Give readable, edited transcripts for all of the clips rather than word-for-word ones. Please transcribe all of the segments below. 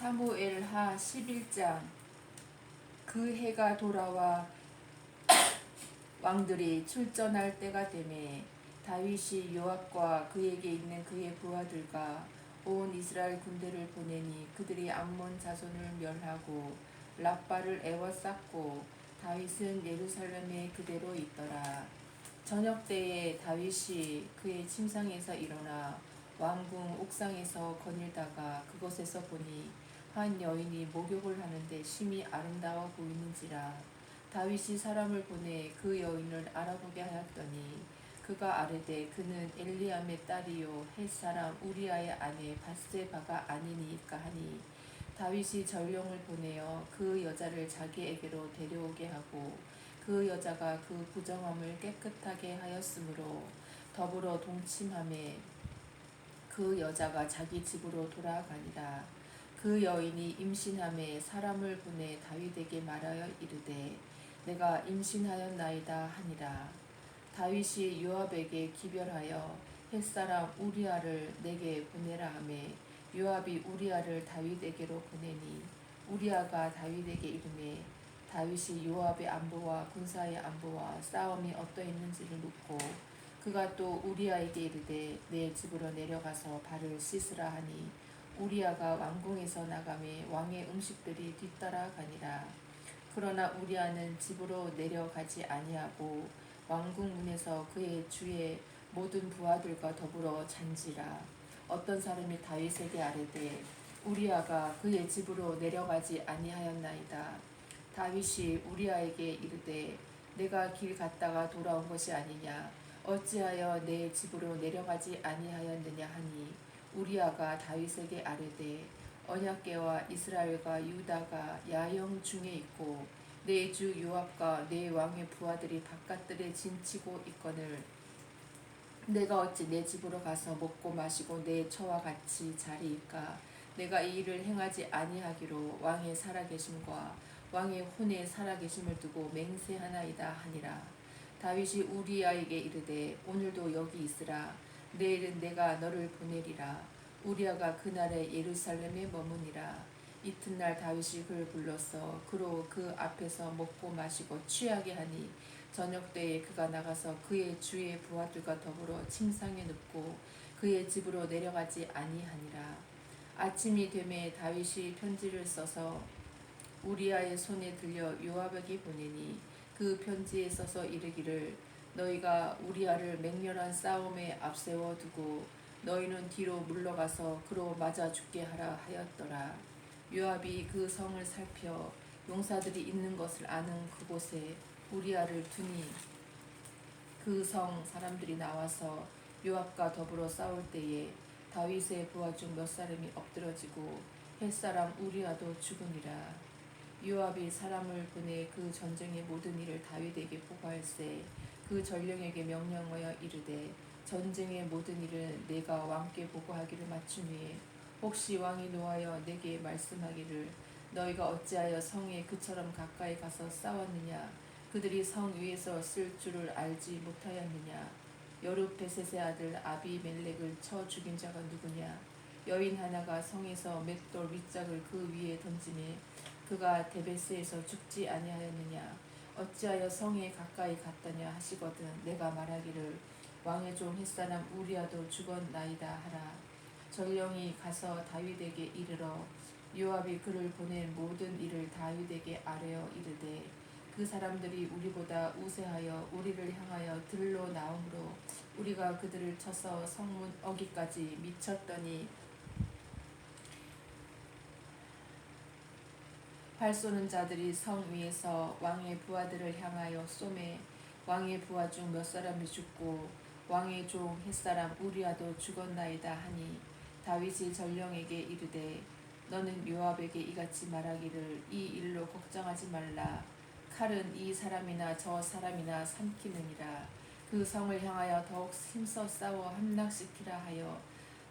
사무엘하 11장. 그 해가 돌아와 왕들이 출전할 때가 되매 다윗이 요압과 그에게 있는 그의 부하들과 온 이스라엘 군대를 보내니 그들이 암몬 자손을 멸하고 랍바를 에워쌌고 다윗은 예루살렘에 그대로 있더라. 저녁 때에 다윗이 그의 침상에서 일어나 왕궁 옥상에서 거닐다가 그곳에서 보니 한 여인이 목욕을 하는데 심히 아름다워 보이는지라. 다윗이 사람을 보내 그 여인을 알아보게 하였더니 그가 아뢰되 그는 엘리암의 딸이요 햇사람 우리아의 아내 밧세바가 아니니까 하니 다윗이 전령을 보내어 그 여자를 자기에게로 데려오게 하고 그 여자가 그 부정함을 깨끗하게 하였으므로 더불어 동침하매 그 여자가 자기 집으로 돌아가니라. 그 여인이 임신함에 사람을 보내 다윗에게 말하여 이르되 내가 임신하였나이다 하니라. 다윗이 요압에게 기별하여 햇사람 우리아를 내게 보내라 하매 요압이 우리아를 다윗에게로 보내니 우리아가 다윗에게 이르매 다윗이 요압의 안부와 군사의 안부와 싸움이 어떠했는지를 묻고 그가 또 우리아에게 이르되 내 집으로 내려가서 발을 씻으라 하니 우리아가 왕궁에서 나가매 왕의 음식들이 뒤따라가니라. 그러나 우리아는 집으로 내려가지 아니하고 왕궁 문에서 그의 주의 모든 부하들과 더불어 잔지라. 어떤 사람이 다윗에게 아뢰되 우리아가 그의 집으로 내려가지 아니하였나이다. 다윗이 우리아에게 이르되 내가 길 갔다가 돌아온 것이 아니냐 어찌하여 내 집으로 내려가지 아니하였느냐 하니 우리아가 다윗에게 아뢰되 언약궤와 이스라엘과 유다가 야영 중에 있고 내 주 요압과 내 왕의 부하들이 바깥들에 진치고 있거늘 내가 어찌 내 집으로 가서 먹고 마시고 내 처와 같이 자리이까. 내가 이 일을 행하지 아니하기로 왕의 살아계심과 왕의 혼의 살아계심을 두고 맹세하나이다 하니라. 다윗이 우리아에게 이르되 오늘도 여기 있으라. 내일은 내가 너를 보내리라. 우리아가 그날에 예루살렘에 머무니라. 이튿날 다윗이 그를 불러서 그로 그 앞에서 먹고 마시고 취하게 하니 저녁 때에 그가 나가서 그의 주의 부하들과 더불어 침상에 눕고 그의 집으로 내려가지 아니하니라. 아침이 되매 다윗이 편지를 써서 우리아의 손에 들려 요압에게 보내니 그 편지에 써서 이르기를 너희가 우리아를 맹렬한 싸움에 앞세워 두고 너희는 뒤로 물러가서 그로 맞아 죽게 하라 하였더라. 요압이 그 성을 살펴 용사들이 있는 것을 아는 그곳에 우리아를 두니 그 성 사람들이 나와서 요압과 더불어 싸울 때에 다윗의 부하 중 몇 사람이 엎드러지고 햇사람 우리아도 죽으니라. 요압이 사람을 보내 그 전쟁의 모든 일을 다윗에게 보고할세 그 전령에게 명령하여 이르되 전쟁의 모든 일은 내가 왕께 보고하기를 마친 후에 혹시 왕이 노하여 내게 말씀하기를 너희가 어찌하여 성에 그처럼 가까이 가서 싸웠느냐 그들이 성 위에서 쓸 줄을 알지 못하였느냐 여룹베셋의 아들 아비멜렉을 쳐 죽인 자가 누구냐 여인 하나가 성에서 맷돌 윗짝을 그 위에 던지매 그가 데베스에서 죽지 아니하였느냐 어찌하여 성에 가까이 갔더냐 하시거든 내가 말하기를 왕의 종 햇사람 우리아도 죽었나이다 하라. 전령이 가서 다윗에게 이르러 요압이 그를 보낸 모든 일을 다윗에게 아뢰어 이르되 그 사람들이 우리보다 우세하여 우리를 향하여 들로 나오므로 우리가 그들을 쳐서 성문 어기까지 미쳤더니 활 쏘는 자들이 성 위에서 왕의 부하들을 향하여 쏘매 왕의 부하 중 몇 사람이 죽고 왕의 종 햇사람 우리아도 죽었나이다 하니 다윗이 전령에게 이르되 너는 요압에게 이같이 말하기를 이 일로 걱정하지 말라. 칼은 이 사람이나 저 사람이나 삼키느니라. 그 성을 향하여 더욱 힘써 싸워 함락시키라 하여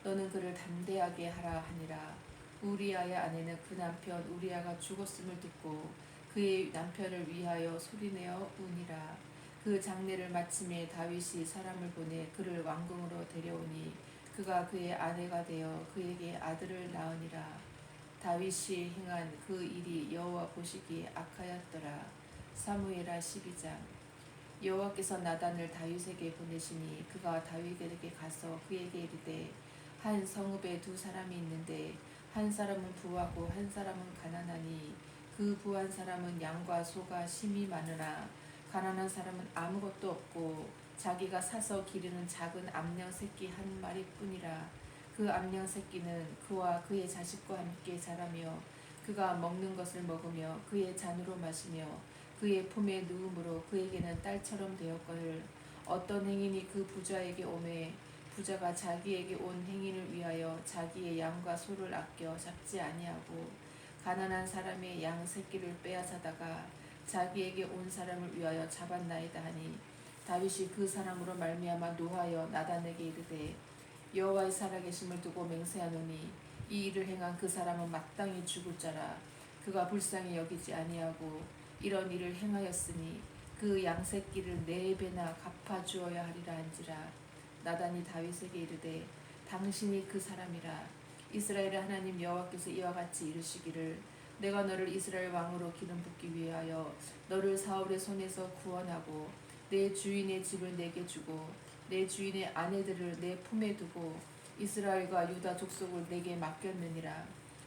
너는 그를 담대하게 하라 하니라. 우리아의 아내는 그 남편 우리아가 죽었음을 듣고 그의 남편을 위하여 소리내어 우니라. 그 장례를 마침에 다윗이 사람을 보내 그를 왕궁으로 데려오니 그가 그의 아내가 되어 그에게 아들을 낳으니라. 다윗이 행한 그 일이 여호와 보시기에 악하였더라. 사무엘하 12장. 여호와께서 나단을 다윗에게 보내시니 그가 다윗에게 가서 그에게 이르되 한 성읍에 두 사람이 있는데 한 사람은 부하고 한 사람은 가난하니 그 부한 사람은 양과 소가 심이 많으나 가난한 사람은 아무것도 없고 자기가 사서 기르는 작은 암양 새끼 한 마리뿐이라. 그 암양 새끼는 그와 그의 자식과 함께 자라며 그가 먹는 것을 먹으며 그의 잔으로 마시며 그의 품에 누움으로 그에게는 딸처럼 되었거늘 어떤 행인이 그 부자에게 오매 부자가 자기에게 온 행인을 위하여 자기의 양과 소를 아껴 잡지 아니하고 가난한 사람의 양 새끼를 빼앗아다가 자기에게 온 사람을 위하여 잡았나이다 하니 다윗이 그 사람으로 말미암아 노하여 나단에게 이르되 여호와의 살아계심을 두고 맹세하노니 이 일을 행한 그 사람은 마땅히 죽을 자라. 그가 불쌍히 여기지 아니하고 이런 일을 행하였으니 그 양새끼를 4배나 갚아 주어야 하리라 한지라. 나단이 다윗에게 이르되 당신이 그 사람이라. 이스라엘의 하나님 여호와께서 이와 같이 이르시기를 내가 너를 이스라엘 왕으로 기름 붓기 위하여 너를 사울의 손에서 구원하고 내 주인의 집을 내게 주고 내 주인의 아내들을 내 품에 두고 이스라엘과 유다 족속을 내게 맡겼느니라.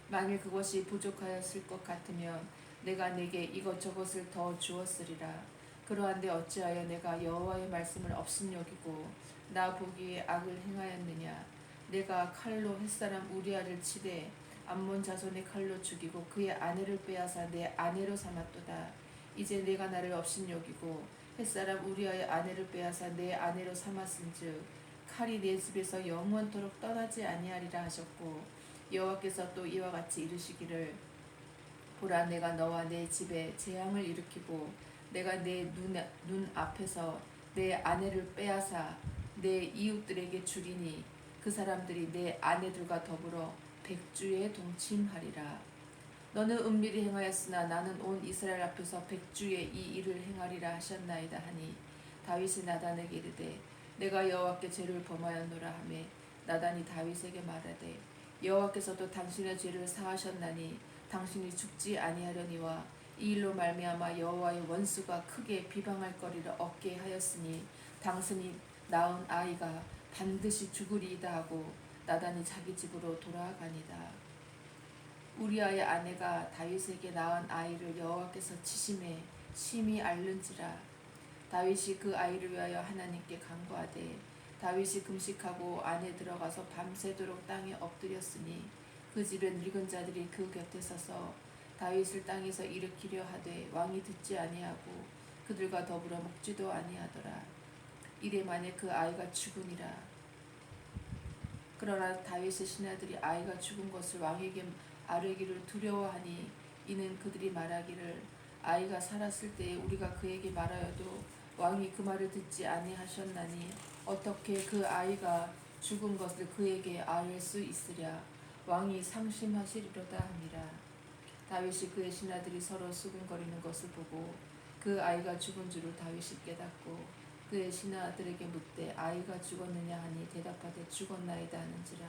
만일 그것이 부족하였을 것 같으면 내가 내게 이것저것을 더 주었으리라. 그러한데 어찌하여 내가 여호와의 말씀을 업신여기고 나 보기에 악을 행하였느냐. 내가 칼로 햇사람 우리아를 치되 암몬 자손의 칼로 죽이고 그의 아내를 빼앗아 내 아내로 삼았도다. 이제 내가 나를 업신여기고 햇사람 우리아의 아내를 빼앗아 내 아내로 삼았은즉 칼이 내 집에서 영원토록 떠나지 아니하리라 하셨고 여호와께서 또 이와 같이 이르시기를 보라 내가 너와 내 집에 재앙을 일으키고 내가 내 눈 앞에서 내 아내를 빼앗아 내 이웃들에게 주리니 그 사람들이 내 아내들과 더불어 백주에 동침하리라. 너는 은밀히 행하였으나 나는 온 이스라엘 앞에서 백주에 이 일을 행하리라 하셨나이다 하니 다윗이 나단에게 이르되 내가 여호와께 죄를 범하였노라 하매 나단이 다윗에게 말하되 여호와께서도 당신의 죄를 사하셨나니 당신이 죽지 아니하려니와 이 일로 말미암아 여호와의 원수가 크게 비방할 거리를 얻게 하였으니 당신이 낳은 아이가 반드시 죽으리이다 하고 나단이 자기 집으로 돌아가니라. 우리아의 아내가 다윗에게 낳은 아이를 여호와께서 치심에 심히 앓는지라. 다윗이 그 아이를 위하여 하나님께 간구하되 다윗이 금식하고 안에 들어가서 밤새도록 땅에 엎드렸으니 그 집에 늙은 자들이 그 곁에 서서 다윗을 땅에서 일으키려 하되 왕이 듣지 아니하고 그들과 더불어 먹지도 아니하더라. 이래 만에 그 아이가 죽으니라. 그러나 다윗의 신하들이 아이가 죽은 것을 왕에게 아뢰기를 두려워하니 이는 그들이 말하기를 아이가 살았을 때에 우리가 그에게 말하여도 왕이 그 말을 듣지 아니하셨나니 어떻게 그 아이가 죽은 것을 그에게 아뢰 수 있으랴. 왕이 상심하시리로다 하니라. 다윗이 그의 신하들이 서로 수군거리는 것을 보고 그 아이가 죽은 줄을 다윗이 깨닫고 그의 신하들에게 묻되 아이가 죽었느냐 하니 대답하되 죽었나이다 하는지라.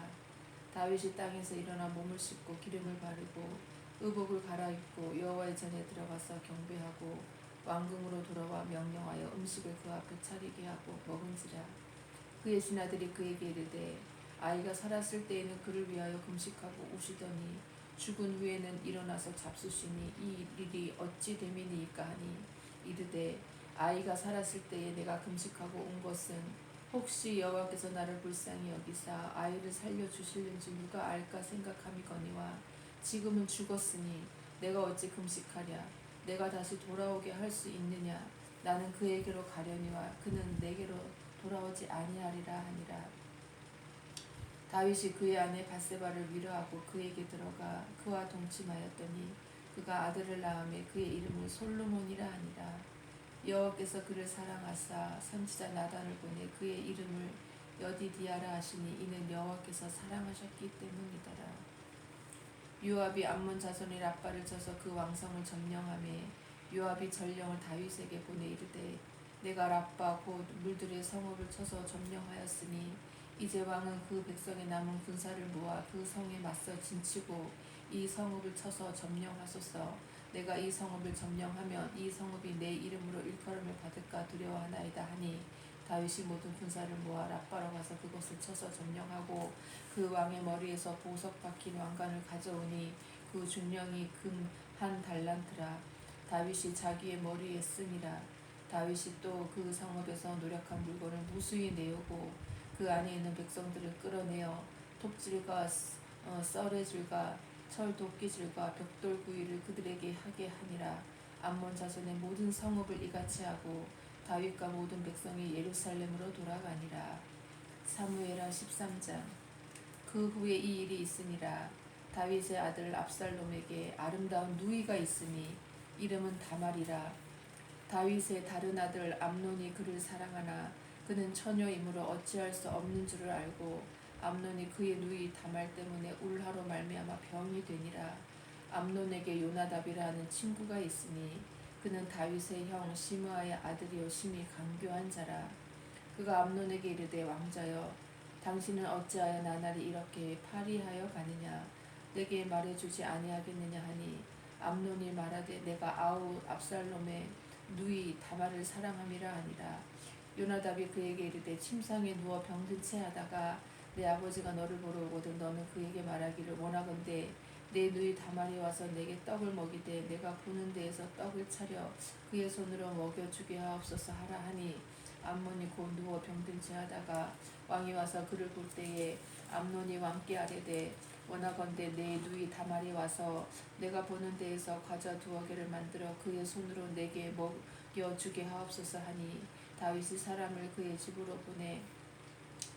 다윗이 땅에서 일어나 몸을 씻고 기름을 바르고 의복을 갈아입고 여호와의 전에 들어가서 경배하고 왕궁으로 돌아와 명령하여 음식을 그 앞에 차리게 하고 먹은지라. 그의 신하들이 그에게 이르되 아이가 살았을 때에는 그를 위하여 금식하고 우시더니 죽은 후에는 일어나서 잡수시니 이 일이 어찌 됨이니이까 하니 이르되 아이가 살았을 때에 내가 금식하고 온 것은 혹시 여호와께서 나를 불쌍히 여기사 아이를 살려주실는지 누가 알까 생각함이거니와 지금은 죽었으니 내가 어찌 금식하랴. 내가 다시 돌아오게 할 수 있느냐. 나는 그에게로 가려니와 그는 내게로 돌아오지 아니하리라 하니라. 다윗이 그의 아내 바세바를 위로하고 그에게 들어가 그와 동침하였더니 그가 아들을 낳음에 그의 이름을 솔로몬이라 하니라. 여호와께서 그를 사랑하사 선지자 나단을 보내 그의 이름을 여디디아라 하시니 이는 여호와께서 사랑하셨기 때문이더라. 요압이 암몬 자손의 랍바를 쳐서 그 왕성을 점령하매 요압이 전령을 다윗에게 보내 이르되 내가 랍바 곧 물들의 성읍을 쳐서 점령하였으니 이제 왕은 그 백성의 남은 군사를 모아 그 성에 맞서 진치고 이 성읍을 쳐서 점령하소서. 내가 이 성읍을 점령하면 이 성읍이 내 이름으로 일컬음을 받을까 두려워하나이다 하니 다윗이 모든 군사를 모아 랍바로 가서 그곳을 쳐서 점령하고 그 왕의 머리에서 보석 박힌 왕관을 가져오니 그 중량이 금 한 달란트라. 다윗이 자기의 머리에 쓰니라. 다윗이 또 그 성읍에서 노력한 물건을 무수히 내오고 그 안에 있는 백성들을 끌어내어 톱질과 썰의질과 철 도끼질과 벽돌 구이를 그들에게 하게 하니라. 암몬 자손의 모든 성읍을 이같이 하고 다윗과 모든 백성이 예루살렘으로 돌아가니라. 사무엘하 13장. 그 후에 이 일이 있으니라. 다윗의 아들 압살롬에게 아름다운 누이가 있으니 이름은 다말이라. 다윗의 다른 아들 암논이 그를 사랑하나 그는 처녀이므로 어찌할 수 없는 줄을 알고 암논이 그의 누이 다말 때문에 울하로 말미암아 병이 되니라. 암논에게 요나답이라 하는 친구가 있으니 그는 다윗의 형 시므아의 아들이요 심히 간교한 자라. 그가 암논에게 이르되 왕자여 당신은 어찌하여 나날이 이렇게 파리하여 가느냐 내게 말해주지 아니하겠느냐 하니 암논이 말하되 내가 아우 압살롬의 누이 다말을 사랑함이라 하니라. 요나답이 그에게 이르되 침상에 누워 병든 채 하다가 내 아버지가 너를 보러 오거든 너는 그에게 말하기를 원하건대 내 누이 다말이 와서 내게 떡을 먹이되 내가 보는 데에서 떡을 차려 그의 손으로 먹여주게 하옵소서 하라 하니 암논이 곧 누워 병든 채 하다가 왕이 와서 그를 볼 때에 암논이 왕께 아뢰되 원하건대 내 누이 다말이 와서 내가 보는 데에서 과자 2개를 만들어 그의 손으로 내게 먹여주게 하옵소서 하니 다윗이 사람을 그의 집으로 보내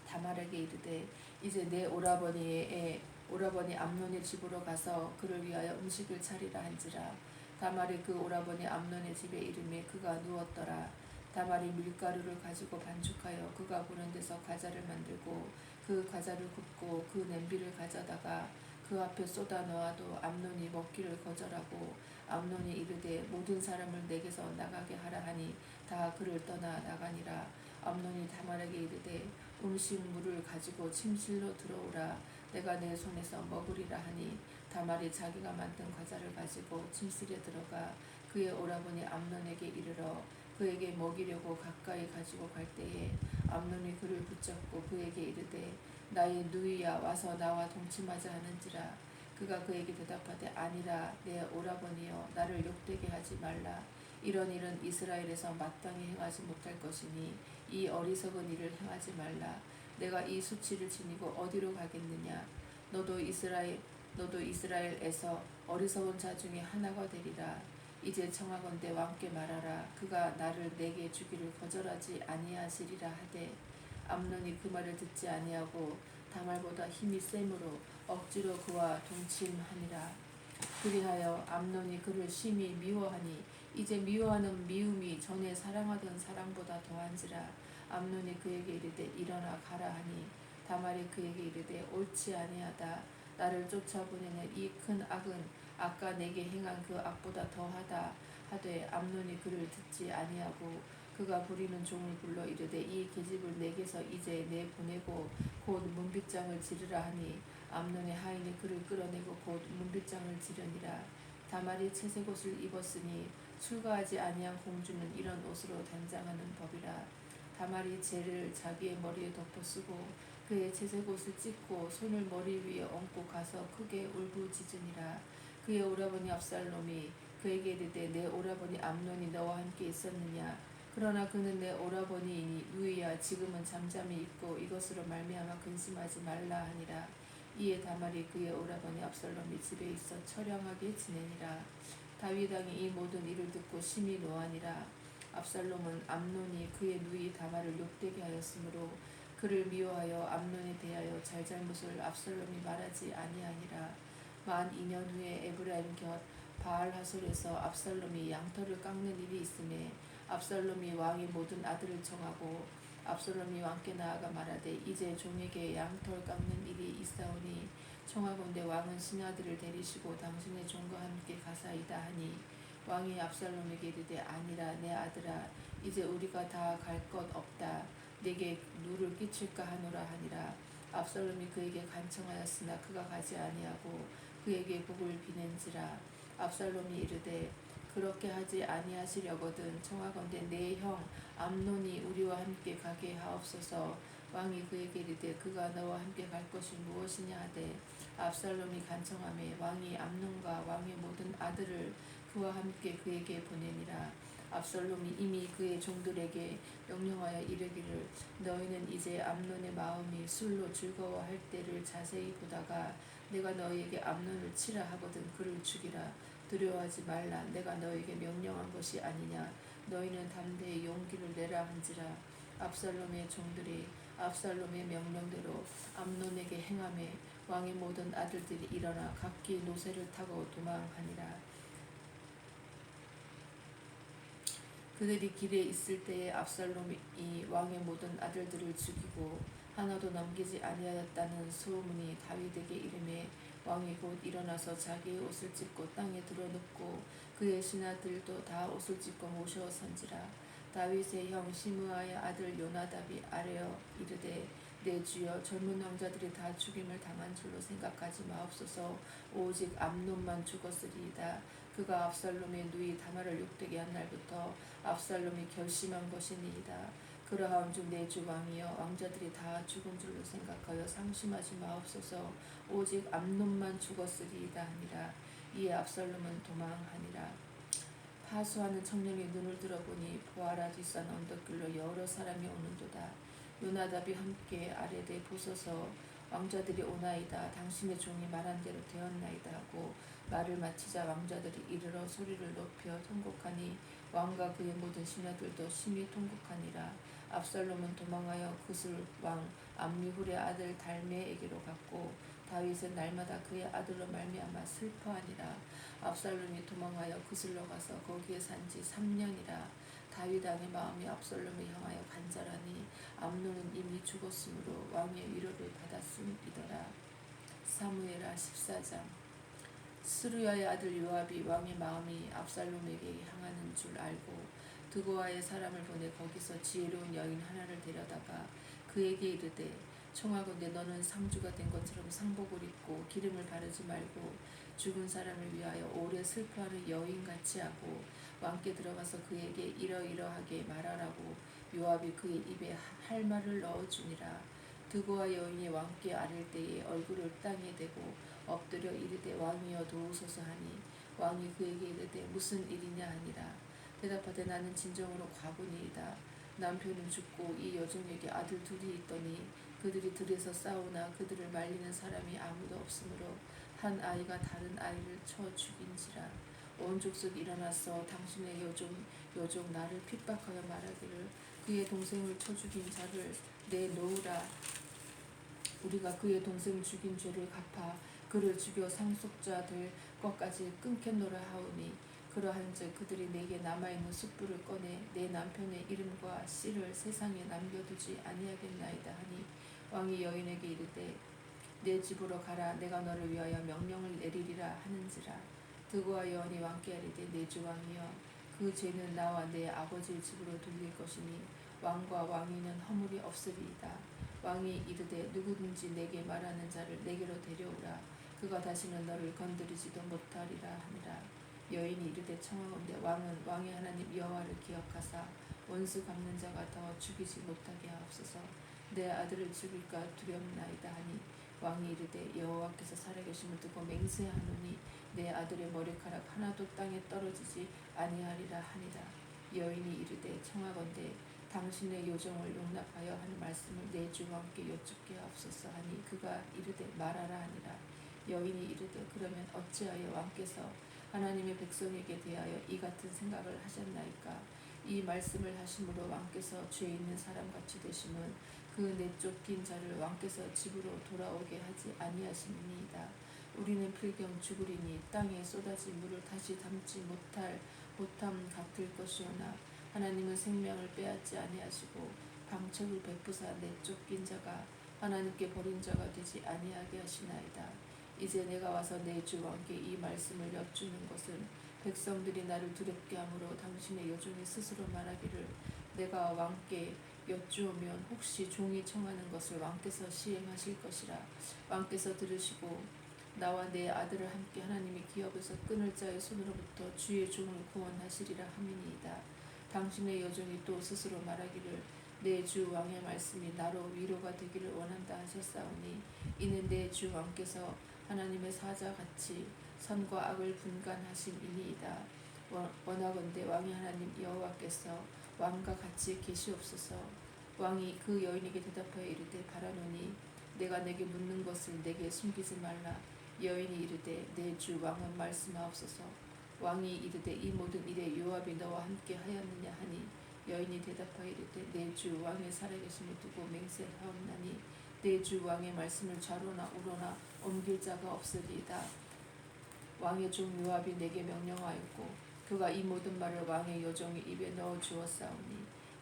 다말에게 이르되 이제 내 오라버니 암논의 집으로 가서 그를 위하여 음식을 차리라 한지라. 다말이 그 오라버니 암논의 집에 이르매 그가 누웠더라. 다말이 밀가루를 가지고 반죽하여 그가 보는 데서 과자를 만들고 그 과자를 굽고 그 냄비를 가져다가 그 앞에 쏟아 놓아도 암논이 먹기를 거절하고 암논이 이르되 모든 사람을 내게서 나가게 하라 하니 다 그를 떠나 나가니라. 암논이 다말에게 이르되 음식물을 가지고 침실로 들어오라. 내가 내 손에서 먹으리라 하니 다말이 자기가 만든 과자를 가지고 침실에 들어가 그의 오라버니 암논에게 이르러 그에게 먹이려고 가까이 가지고 갈 때에 암논이 그를 붙잡고 그에게 이르되 나의 누이야 와서 나와 동침하자 하는지라. 그가 그에게 대답하되 아니라 내 오라버니여 나를 욕되게 하지 말라. 이런 일은 이스라엘에서 마땅히 행하지 못할 것이니 이 어리석은 일을 행하지 말라. 내가 이 수치를 지니고 어디로 가겠느냐. 너도 이스라엘에서 어리석은 자 중에 하나가 되리라. 이제 청하건대 왕께 말하라. 그가 나를 내게 주기를 거절하지 아니하시리라 하되 암논이 그 말을 듣지 아니하고 다말보다 힘이 세므로 억지로 그와 동침하니라. 그리하여 암논이 그를 심히 미워하니 이제 미워하는 미움이 전에 사랑하던 사랑보다 더한지라. 암논이 그에게 이르되 일어나 가라 하니 다말이 그에게 이르되 옳지 아니하다. 나를 쫓아보내는 이 큰 악은 아까 내게 행한 그 악보다 더하다 하되 암논이 그를 듣지 아니하고 그가 부리는 종을 불러 이르되 이 계집을 내게서 이제 내보내고 곧 문빗장을 지르라 하니 암논의 하인이 그를 끌어내고 곧 문빗장을 지르니라. 다말이 채색 옷을 입었으니 출가하지 아니한 공주는 이런 옷으로 단장하는 법이라. 다말이 재를 자기의 머리에 덮어쓰고 그의 채색 옷을 찢고 손을 머리 위에 얹고 가서 크게 울부짖으니라. 그의 오라버니 압살롬이 그에게 이르되 내 오라버니 암논이 너와 함께 있었느냐. 그러나 그는 내 오라버니이니 누이야 지금은 잠잠히 있고 이것으로 말미암아 근심하지 말라 하니라. 이에 다말이 그의 오라버니 압살롬이 집에 있어 처량하게 지내니라. 다윗 왕이 이 모든 일을 듣고 심히 노하니라. 압살롬은 암논이 그의 누이 다말을 욕되게 하였으므로 그를 미워하여 암논에 대하여 잘잘못을 압살롬이 말하지 아니하니라. 만 2년 후에 에브라임 곁 바알하솔에서 압살롬이 양털을 깎는 일이 있음에 압살롬이 왕의 모든 아들을 청하고 압살롬이 왕께 나아가 말하되 이제 종에게 양털 깎는 일이 있사오니 청하건대 왕은 신하들을 데리시고 당신의 종과 함께 가사이다 하니 왕이 압살롬에게 이르되 아니라 내 아들아 이제 우리가 다 갈 것 없다. 내게 누를 끼칠까 하노라 하니라. 압살롬이 그에게 간청하였으나 그가 가지 아니하고 그에게 복을 비는지라. 압살롬이 이르되 그렇게 하지 아니하시려거든 청하건대 내 형 암논이 우리와 함께 가게 하옵소서. 왕이 그에게 이르되 그가 너와 함께 갈 것이 무엇이냐 하되 압살롬이 간청하매 왕이 암논과 왕의 모든 아들을 그와 함께 그에게 보내니라. 압살롬이 이미 그의 종들에게 명령하여 이르기를 너희는 이제 암논의 마음이 술로 즐거워할 때를 자세히 보다가 내가 너희에게 암논을 치라 하거든 그를 죽이라. 두려워하지 말라. 내가 너희에게 명령한 것이 아니냐. 너희는 담대히 용기를 내라 한지라. 압살롬의 종들이 압살롬의 명령대로 암논에게 행하매 왕의 모든 아들들이 일어나 각기 노새를 타고 도망하니라. 그들이 길에 있을 때에 압살롬이 왕의 모든 아들들을 죽이고 하나도 남기지 아니하였다는 소문이 다윗에게 이르매 왕이 곧 일어나서 자기의 옷을 찢고 땅에 드러눕고 그의 신하들도 다 옷을 찢고 모셔 선지라. 다윗의 형 시므아의 아들 요나답이 아뢰어 이르되 내 주여 젊은 왕자들이 다 죽임을 당한 줄로 생각하지 마옵소서. 오직 암논만 죽었으리이다. 그가 압살롬의 누이 다말을 욕되게 한 날부터 압살롬이 결심한 것이니이다. 그러하온즉 내 주 왕이여 왕자들이 다 죽은 줄로 생각하여 상심하지 마옵소서. 오직 암논만 죽었으리이다 하니라. 이에 압살롬은 도망하니라. 파수하는 청년이 눈을 들어보니 보아라 뒷산 언덕길로 여러 사람이 오는도다. 요나답이 함께 아뢰되 보소서 왕자들이 오나이다. 당신의 종이 말한 대로 되었나이다 하고 말을 마치자 왕자들이 이르러 소리를 높여 통곡하니 왕과 그의 모든 신하들도 심히 통곡하니라. 압살롬은 도망하여 그술 왕 암미훌의 아들 달메에게로 갔고 다윗은 날마다 그의 아들로 말미암아 슬퍼하니라. 압살롬이 도망하여 그술로 가서 거기에 산지 3년이라. 다윗 왕의 마음이 압살롬을 향하여 간절하니 암논은 이미 죽었으므로 왕의 위로를 받았음이더라. 사무엘하 14장. 스루야의 아들 요압이 왕의 마음이 압살롬에게 향하는 줄 알고 드고아의 사람을 보내 거기서 지혜로운 여인 하나를 데려다가 그에게 이르되 청하건대 너는 상주가 된 것처럼 상복을 입고 기름을 바르지 말고 죽은 사람을 위하여 오래 슬퍼하는 여인같이 하고 왕께 들어가서 그에게 이러이러하게 말하라고 요압이 그의 입에 할 말을 넣어주니라. 드고아 여인이 왕께 아뢰 때에 얼굴을 땅에 대고 엎드려 이르되 왕이여 도우소서 하니 왕이 그에게 이르되 무슨 일이냐 하니라. 대답하되 나는 진정으로 과부니이다. 남편은 죽고 이 여종에게 아들 둘이 있더니 그들이 들에서 싸우나 그들을 말리는 사람이 아무도 없으므로 한 아이가 다른 아이를 쳐 죽인지라. 온 족속이 일어나서 당신의 여종 나를 핍박하여 말하기를 그의 동생을 쳐 죽인 자를 내놓으라. 우리가 그의 동생을 죽인 죄를 갚아 그를 죽여 상속자 될 것까지 끊겠노라 하오니 그러한즉 그들이 내게 남아있는 숯불을 꺼내 내 남편의 이름과 씨를 세상에 남겨두지 아니하겠나이다 하니 왕이 여인에게 이르되 내 집으로 가라. 내가 너를 위하여 명령을 내리리라 하는지라. 드고아 여인이 왕께 아뢰되 내 주 왕이여 그 죄는 나와 내 아버지의 집으로 돌릴 것이니 왕과 왕위는 허물이 없으리이다. 왕이 이르되 누구든지 내게 말하는 자를 내게로 데려오라. 그가 다시는 너를 건드리지도 못하리라 하니라. 여인이 이르되 청하건대 왕은 왕의 하나님 여호와를 기억하사 원수 갚는 자가 더 죽이지 못하게 하옵소서. 내 아들을 죽일까 두렵나이다 하니 왕이 이르되 여호와께서 살아계심을 두고 맹세하노니 내 아들의 머리카락 하나도 땅에 떨어지지 아니하리라 하니라. 여인이 이르되 청하건대 당신의 요정을 용납하여 하는 말씀을 내 주 왕께 여쭙게 하옵소서 하니 그가 이르되 말하라 하니라. 여인이 이르되 그러면 어찌하여 왕께서 하나님의 백성에게 대하여 이 같은 생각을 하셨나이까. 이 말씀을 하심으로 왕께서 죄 있는 사람같이 되심은 그 내쫓긴 자를 왕께서 집으로 돌아오게 하지 아니하심이니이다. 우리는 필경 죽으리니 땅에 쏟아진 물을 다시 담지 못함 같을 것이오나 하나님은 생명을 빼앗지 아니하시고 방책을 베푸사 내쫓긴 자가 하나님께 버린 자가 되지 아니하게 하시나이다. 이제 내가 와서 내 주 왕께 이 말씀을 여쭈는 것은 백성들이 나를 두렵게 하므로 당신의 여종이 스스로 말하기를 내가 왕께 여쭈오면 혹시 종이 청하는 것을 왕께서 시행하실 것이라. 왕께서 들으시고 나와 내 아들을 함께 하나님의 기업에서 끊을 자의 손으로부터 주의 종을 구원하시리라 함이니이다. 당신의 여종이 또 스스로 말하기를 내 주 왕의 말씀이 나로 위로가 되기를 원한다 하셨사오니 이는 내 주 왕께서 하나님의 사자같이 선과 악을 분간하심이니이다. 원하건대 왕의 하나님 여호와께서 왕과 같이 계시옵소서. 왕이 그 여인에게 대답하여 이르되 바라노니 내가 내게 묻는 것을 내게 숨기지 말라. 여인이 이르되 내 주 왕은 말씀하옵소서. 왕이 이르되 이 모든 일에 요압이 너와 함께 하였느냐 하니 여인이 대답하여 이르되 내 주 왕의 살아계심을 두고 맹세하옵나니 내 주 왕의 말씀을 좌로나 우로나 옮길 자가 없으리이다. 왕의 종 요압이 내게 명령하였고 그가 이 모든 말을 왕의 여종의 입에 넣어 주었사오니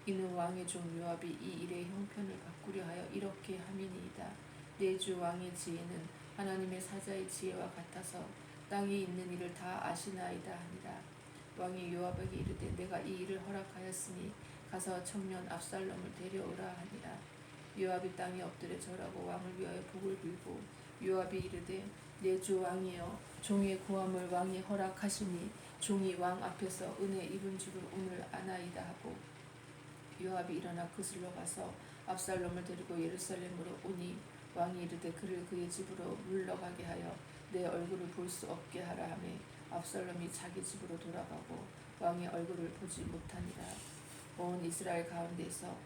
이는 왕의 종 요압이 이 일의 형편을 바꾸려 하여 이렇게 함이니이다. 내 주 왕의 지혜는 하나님의 사자의 지혜와 같아서 땅에 있는 일을 다 아시나이다 하니라. 왕이 요압에게 이르되 내가 이 일을 허락하였으니 가서 청년 압살롬을 데려오라 하니라. 요압이 땅에 엎드려 절하고 왕을 위하여 복을 빌고 요압이 이르되 내 주 왕이여 종의 구함을 왕이 허락하시니 종이 왕 앞에서 은혜 입은 줄을 오늘 아나이다 하고 요압이 일어나 그슬로 가서 압살롬을 데리고 예루살렘으로 오니 왕이 이르되 그를 그의 집으로 물러가게 하여 내 얼굴을 볼 수 없게 하라 하매 압살롬이 자기 집으로 돌아가고 왕의 얼굴을 보지 못하니라. 온 이스라엘 가운데서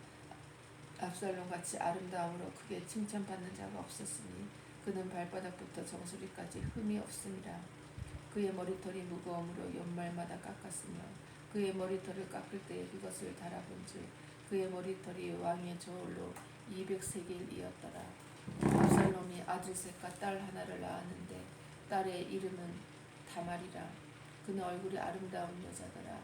압살롬같이 아름다움으로 크게 칭찬받는 자가 없었으니 그는 발바닥부터 정수리까지 흠이 없음이라. 그의 머리털이 무거움으로 연말마다 깎았으며 그의 머리털을 깎을 때에 그것을 달아본즉 그의 머리털이 왕의 저울로 200세겔이었더라. 압살롬이 아들 셋과 딸 하나를 낳았는데 딸의 이름은 다말이라. 그는 얼굴이 아름다운 여자더라.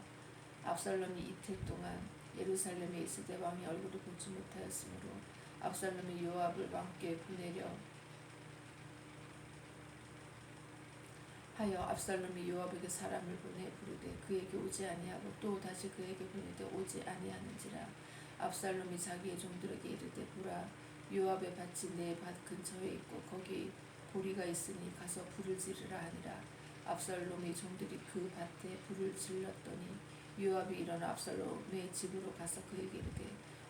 압살롬이 이틀 동안 예루살렘에 있을 때 왕의 얼굴을 보지 못하였으므로 압살롬이 요압을 왕께 보내려 하여 압살롬이 요압에게 사람을 보내 부르되 그에게 오지 아니하고 또 다시 그에게 보내되 오지 아니하는지라. 압살롬이 자기의 종들에게 이르되 보라 요압의 밭이 내 밭 근처에 있고 거기 보리가 있으니 가서 불을 지르라 하니라. 압살롬의 종들이 그 밭에 불을 질렀더니 요압이 일어나 압살롬의 집으로 가서 그에게 이르되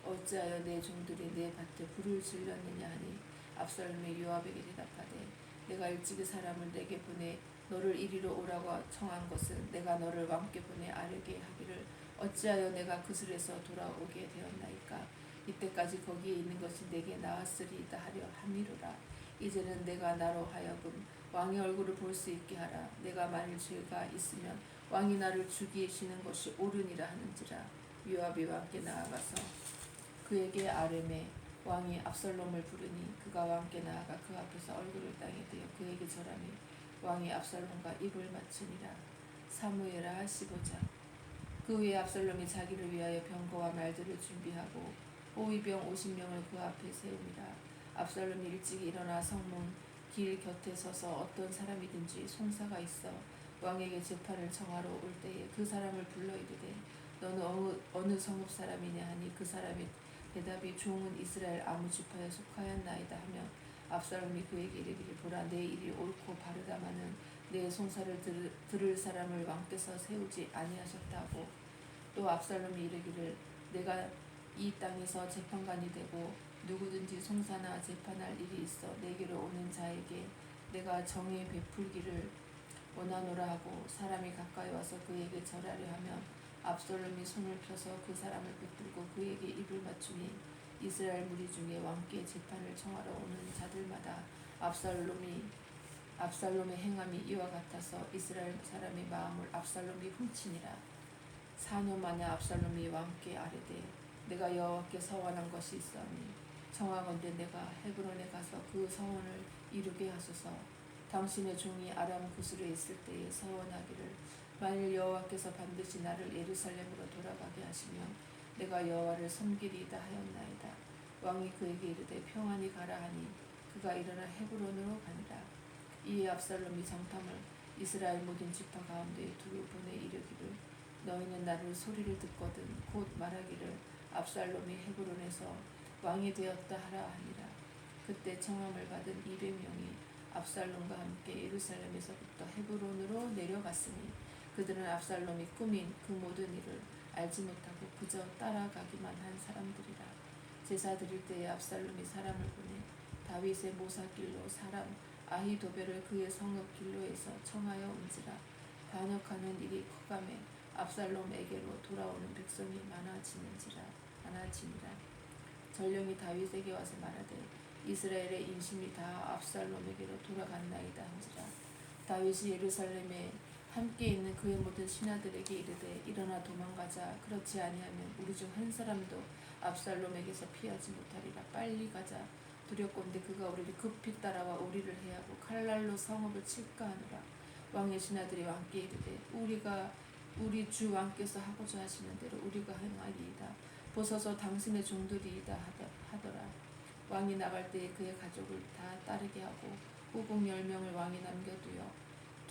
어찌하여 내 종들이 내 밭에 불을 질렀느냐 하니 압살롬이 요압에게 대답하되 내가 일찍이 사람을 내게 보내 너를 이리로 오라고 청한 것은 내가 너를 왕께 보내 아뢰게 하기를 어찌하여 내가 그슬에서 돌아오게 되었나이까. 이때까지 거기에 있는 것이 내게 나았으리이다 하려 함이로라. 이제는 내가 나로 하여금 왕의 얼굴을 볼 수 있게 하라. 내가 만일 죄가 있으면 왕이 나를 죽이시는 것이 옳으니라 하는지라. 요압이 왕께 나아가서 그에게 아뢰매 왕이 압살롬을 부르니 그가 왕께 나아가 그 앞에서 얼굴을 땅에 대어 그에게 절하며 왕이 압살롬과 입을 맞추니라. 사무엘하 15장. 그 후에 압살롬이 자기를 위하여 병거와 말들을 준비하고 호위병 50명을 그 앞에 세우니라. 압살롬이 일찍 일어나 성문 길 곁에 서서 어떤 사람이든지 송사가 있어 왕에게 재판을 청하러 올 때에 그 사람을 불러 이르되 너는 어느 성읍 사람이냐 하니 그 사람이 대답이 종은 이스라엘 아무 지파에 속하였나이다 하며 압살롬이 그에게 이르기를 보라 내 일이 옳고 바르다마는 내 송사를 들을 사람을 왕께서 세우지 아니하셨다고. 또 압살롬이 이르기를 내가 이 땅에서 재판관이 되고 누구든지 송사나 재판할 일이 있어 내게로 오는 자에게 내가 정의 베풀기를 원하노라 하고 사람이 가까이 와서 그에게 절하려 하면 압살롬이 손을 펴서 그 사람을 붙들고 그에게 입을 맞추니 이스라엘 무리 중에 왕께 재판을 청하러 오는 자들마다 압살롬의 행함이 이와 같아서 이스라엘 사람의 마음을 압살롬이 훔치니라. 4년 만에 압살롬이 왕께 아뢰되 내가 여호와께 서원한 것이 있사오니 청하건대 내가 헤브론에 가서 그 서원을 이루게 하소서. 당신의 종이 아람 구슬에 있을 때에 서원하기를 만일 여호와께서 반드시 나를 예루살렘으로 돌아가게 하시면 내가 여호와를 섬기리이다 하였나이다. 왕이 그에게 이르되 평안히 가라 하니 그가 일어나 헤브론으로 가니라. 이에 압살롬이 정탐을 이스라엘 모든 지파 가운데 두루 보내 이르기를 너희는 나를 소리를 듣거든 곧 말하기를 압살롬이 헤브론에서 왕이 되었다 하라 하니라. 그때 청함을 받은 200명이 압살롬과 함께 예루살렘에서부터 헤브론으로 내려갔으니 그들은 압살롬이 꾸민 그 모든 일을 알지 못하고 그저 따라가기만 한 사람들이라. 제사 드릴 때에 압살롬이 사람을 보내 다윗의 모사길로 사람 아히도벨을 그의 성읍 길로에서 청하여 온지라. 반역하는 일이 커감에 압살롬에게로 돌아오는 백성이 많아지니라. 전령이 다윗에게 와서 말하되 이스라엘의 인심이 다 압살롬에게로 돌아갔나이다 한지라. 다윗이 예루살렘에 함께 있는 그의 모든 신하들에게 이르되 일어나 도망가자. 그렇지 아니하면 우리 중 한 사람도 압살롬에게서 피하지 못하리라. 빨리 가자. 두렵건대 그가 우리를 급히 따라와 우리를 해하고 칼날로 성읍을 칠까 하노라. 왕의 신하들이 왕께 이르되 우리 주 왕께서 하고자 하시는 대로 우리가 행하리이다. 보소서 당신의 종들이이다 하더라. 왕이 나갈 때에 그의 가족을 다 따르게 하고 후궁 10명을 왕이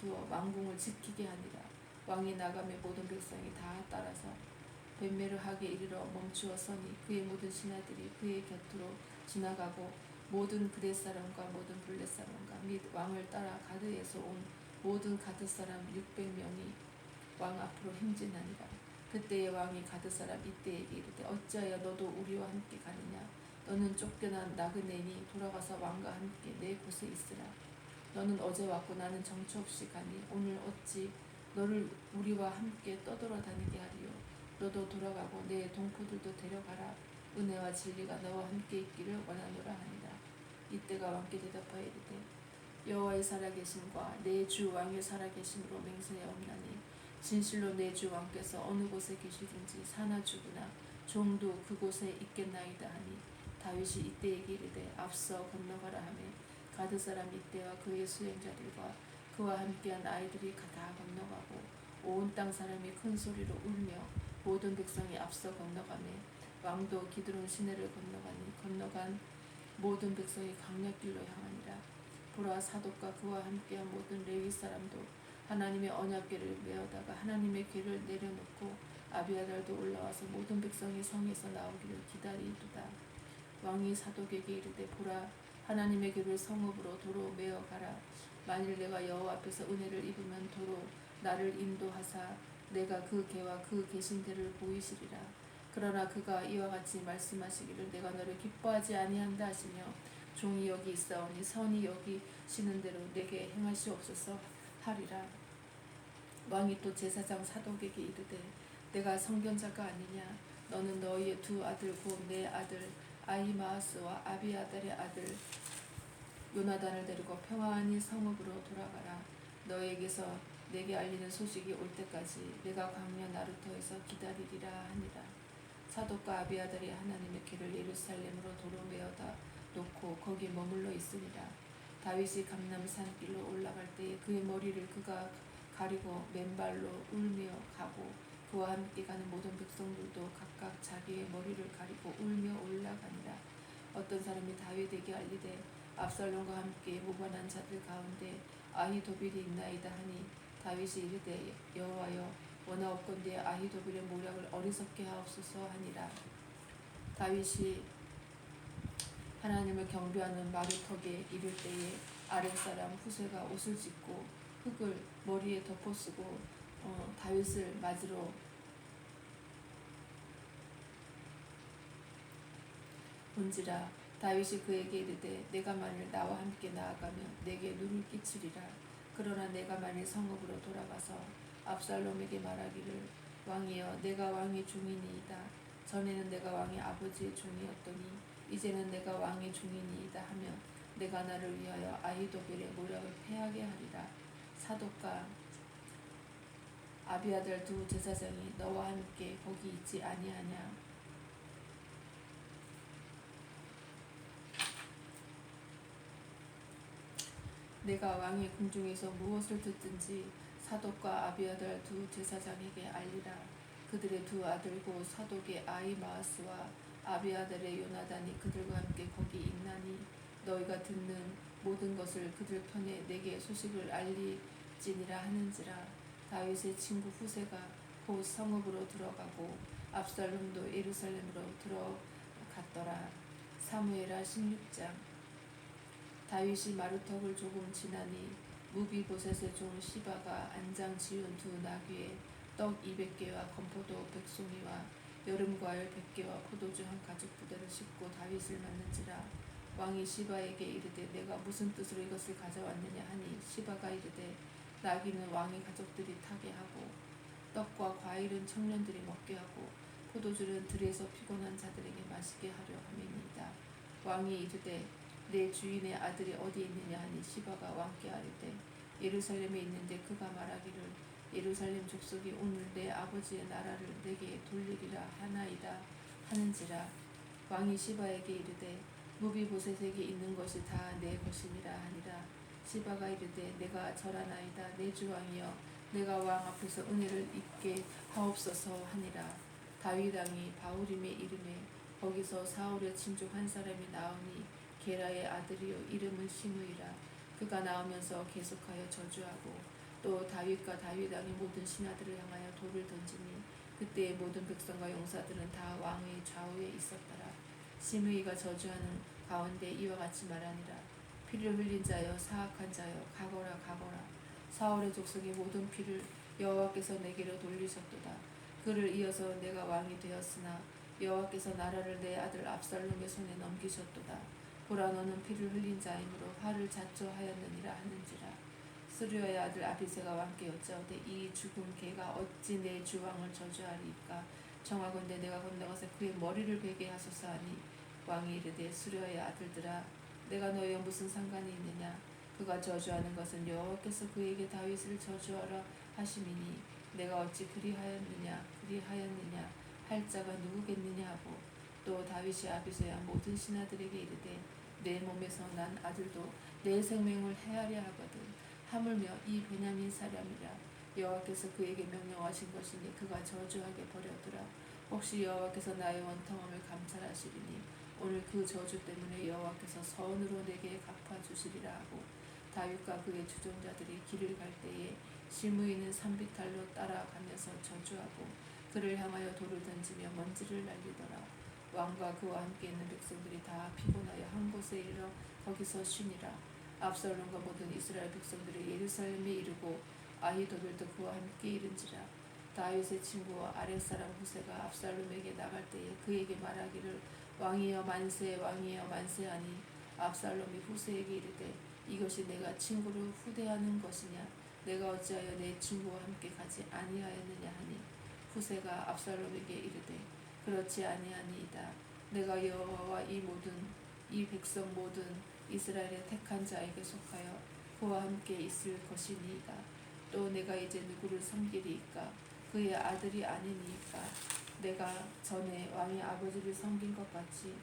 두어 왕궁을 지키게 하니라. 왕이 나가며 모든 백성이 다 따라서 벳메르하게 이르러 멈추어 서니 그의 모든 신하들이 그의 곁으로 지나가고 모든 그렛 사람과 모든 블렛 사람과 및 왕을 따라 가드에서 온 모든 가드 사람 600명이 왕 앞으로 행진하니라. 그때의 왕이 가드 사람 이때에게 이르되 어찌하여 너도 우리와 함께 가느냐. 너는 쫓겨난 나그네니 돌아가서 왕과 함께 내 곳에 있으라. 너는 어제 왔고 나는 정처 없이 가니 오늘 어찌 너를 우리와 함께 떠돌아다니게 하리요. 너도 돌아가고 내 동포들도 데려가라. 은혜와 진리가 너와 함께 있기를 원하노라 하니라. 이때가 왕께 대답하여 이르되 여호와의 살아계심과 내 주 왕의 살아계심으로 맹세하옵나니 진실로 내 주 왕께서 어느 곳에 계시든지 사나 죽으나 종도 그곳에 있겠나이다 하니 다윗이 이때에게 이르되 앞서 건너가라 하며 가드 사람 이때와 그의 수행자들과 그와 함께한 아이들이 다 건너가고 온 땅 사람이 큰 소리로 울며 모든 백성이 앞서 건너가며 왕도 기드론 시내를 건너간 모든 백성이 강약길로 향하니라. 보라 사독과 그와 함께한 모든 레위 사람도 하나님의 언약궤를 메어다가 하나님의 궤를 내려놓고 아비아달도 올라와서 모든 백성이 성에서 나오기를 기다리이도다. 왕이 사독에게 이르되 보라 하나님의 궤를 성읍으로 도로 메어 가라. 만일 내가 여호와 앞에서 은혜를 입으면 도로 나를 인도하사 내가 그 궤와 그 계신 데를 보이시리라. 그러나 그가 이와 같이 말씀하시기를 내가 너를 기뻐하지 아니한다 하시며 종이 여기 있사오니 선이 여기시는 대로 내게 행하시옵소서 하리라. 왕이 또 제사장 사독에게 이르되 내가 선견자가 아니냐. 너는 너희의 두 아들 곧 내 아들 아히마아스와 아비아달의 아들 요나단을 데리고 평안히 성읍으로 돌아가라. 너희에게서 내게 알리는 소식이 올 때까지 내가 광야 나루터에서 기다리리라 하니라. 사독과 아비아달이 하나님의 궤를 예루살렘으로 도로 메어다 놓고 거기 머물러 있으니라. 다윗이 감람산 길로 올라갈 때에 그의 머리를 그가 가리고 맨발로 울며 가고 그와 함께 가는 모든 백성들도 각각 자기의 머리를 가리고 울며 올라가니라. 어떤 사람이 다윗에게 알리되 압살롬과 함께 모반한 자들 가운데 아히도빌이 있나이다 하니 다윗이 이르되 여호와여 원하옵건대 아히도빌의 모략을 어리석게 하옵소서 하니라. 다윗이 하나님을 경배하는 마루턱에 이를 때에 아랫사람 후세가 옷을 찢고 흙을 머리에 덮어쓰고 다윗을 맞으러 온지라. 다윗이 그에게 이르되 내가 만일 나와 함께 나아가면 내게 누를 끼치리라. 그러나 내가 만일 성읍으로 돌아가서 압살롬에게 말하기를 왕이여 내가 왕의 종이니이다. 전에는 내가 왕의 아버지의 종이었더니 이제는 내가 왕의 종이니이다 하면 내가 나를 위하여 아히도벨의 모략을 패하게 하리라. 사독과 아비아달 두 제사장이 너와 함께 거기 있지 아니하냐. 내가 왕의 궁중에서 무엇을 듣든지 사독과 아비아달 두 제사장에게 알리라. 그들의 두 아들 곧 사독의 아히마아스와 아비아달의 요나단이 그들과 함께 거기 있나니 너희가 듣는 모든 것을 그들 편에 내게 소식을 알리지니라 하는지라. 다윗의 친구 후세가 곧 성읍으로 들어가고 압살롬도 예루살렘으로 들어갔더라. 사무엘하 16장. 다윗이 마루턱을 조금 지나니 무비보셋의 종 시바가 안장 지은 두 나귀에 떡 200개와 건포도 100송이와 여름과일 100개와 포도주 한 가죽 부대를 싣고 다윗을 맞는지라. 왕이 시바에게 이르되 내가 무슨 뜻으로 이것을 가져왔느냐 하니 시바가 이르되 나귀는 왕의 가족들이 타게 하고 떡과 과일은 청년들이 먹게 하고 포도주는 들에서 피곤한 자들에게 마시게 하려 함이니이다. 왕이 이르되 내 주인의 아들이 어디 있느냐 하니 시바가 왕께 아뢰되 예루살렘에 있는데 그가 말하기를 예루살렘 족속이 오늘 내 아버지의 나라를 내게 돌리리라 하나이다 하는지라. 왕이 시바에게 이르되 무비보셋에게 있는 것이 다 내 것이니라 하니라. 시바가 이르되 내가 절하나이다. 내 주 왕이여 내가 왕 앞에서 은혜를 입게 하옵소서 하니라. 다윗 왕이 바후림의 이름에 거기서 사울의 친족 한 사람이 나오니 게라의 아들이요 이름은 시므이라. 그가 나오면서 계속하여 저주하고 또 다윗과 다윗 왕의 모든 신하들을 향하여 돌을 던지니 그때의 모든 백성과 용사들은 다 왕의 좌우에 있었더라. 시므이가 저주하는 가운데 이와 같이 말하니라. 피를 흘린 자여 사악한 자여 가거라 가거라. 사울의 족속의 모든 피를 여호와께서 내게로 돌리셨도다. 그를 이어서 내가 왕이 되었으나 여호와께서 나라를 내 아들 압살롬의 손에 넘기셨도다. 보라 너는 피를 흘린 자이므로 화를 자초하였느니라 하는지라. 스루야의 아들 아비새가 왕께 여짜오되 이 죽은 개가 어찌 내 주왕을 저주하리이까. 정하건대 내가 건너가서 그의 머리를 베게 하소서 하니 왕이 이르되 스루야의 아들들아 내가 너희와 무슨 상관이 있느냐. 그가 저주하는 것은 여호와께서 그에게 다윗을 저주하라 하심이니 내가 어찌 그리하였느냐 할 자가 누구겠느냐 하고 또 다윗이 아비새와 모든 신하들에게 이르되 내 몸에서 난 아들도 내 생명을 해하려 하거든. 하물며 이 베냐민 사람이라. 여호와께서 그에게 명령하신 것이니 그가 저주하게 버려두라. 혹시 여호와께서 나의 원통함을 감찰하시리니 오늘 그 저주 때문에 여호와께서 선으로 내게 갚아주시리라 하고 다윗과 그의 주종자들이 길을 갈 때에 시므이는 산비탈로 따라가면서 저주하고 그를 향하여 돌을 던지며 먼지를 날리더라. 왕과 그와 함께 있는 백성들이 다 피곤하여 한 곳에 이르러 거기서 쉬니라. 압살롬과 모든 이스라엘 백성들이 예루살렘에 이르고 아히도벨도 그와 함께 이른지라. 다윗의 친구와 아랫사람 후세가 압살롬에게 나갈 때에 그에게 말하기를 왕이여 만세 왕이여 만세 하니 압살롬이 후세에게 이르되 이것이 내가 친구를 후대하는 것이냐. 내가 어찌하여 내 친구와 함께 가지 아니하였느냐 하니 후세가 압살롬에게 이르되 그렇지 아니하니이다. 내가 여호와와 이 백성 모든 이스라엘의 택한 자에게 속하여 그와 함께 있을 것이니이다. 또 내가 이제 누구를 섬기리이까. 그의 아들이 아니니이까. 내가 전에 왕의 아버지를 섬긴 것 같이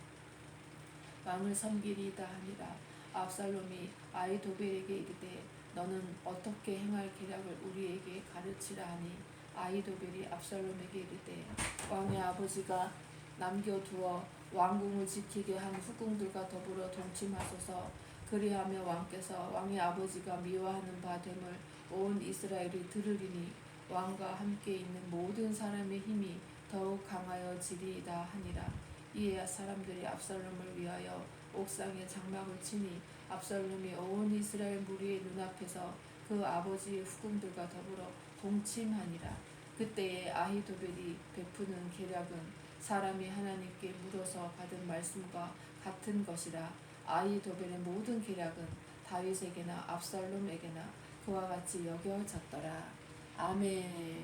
왕을 섬기리이다 하니라. 압살롬이 아히도벨에게 이르되 너는 어떻게 행할 계략을 우리에게 가르치라 하니 아히도벨이 압살롬에게 이르되 왕의 아버지가 남겨두어 왕궁을 지키게 한 후궁들과 더불어 동침하소서. 그리하며 왕께서 왕의 아버지가 미워하는 바 됨을 온 이스라엘이 들으리니 왕과 함께 있는 모든 사람의 힘이 더욱 강하여지리이다 하니라. 이에 사람들이 압살롬을 위하여 옥상에 장막을 치니 압살롬이 온 이스라엘 무리의 눈앞에서 그 아버지의 후궁들과 더불어 동침하니라. 그때에 아히도벨이 베푸는 계략은 사람이 하나님께 물어서 받은 말씀과 같은 것이라. 아히도벨의 모든 계략은 다윗에게나 압살롬에게나 그와 같이 여겨졌더라. 아멘.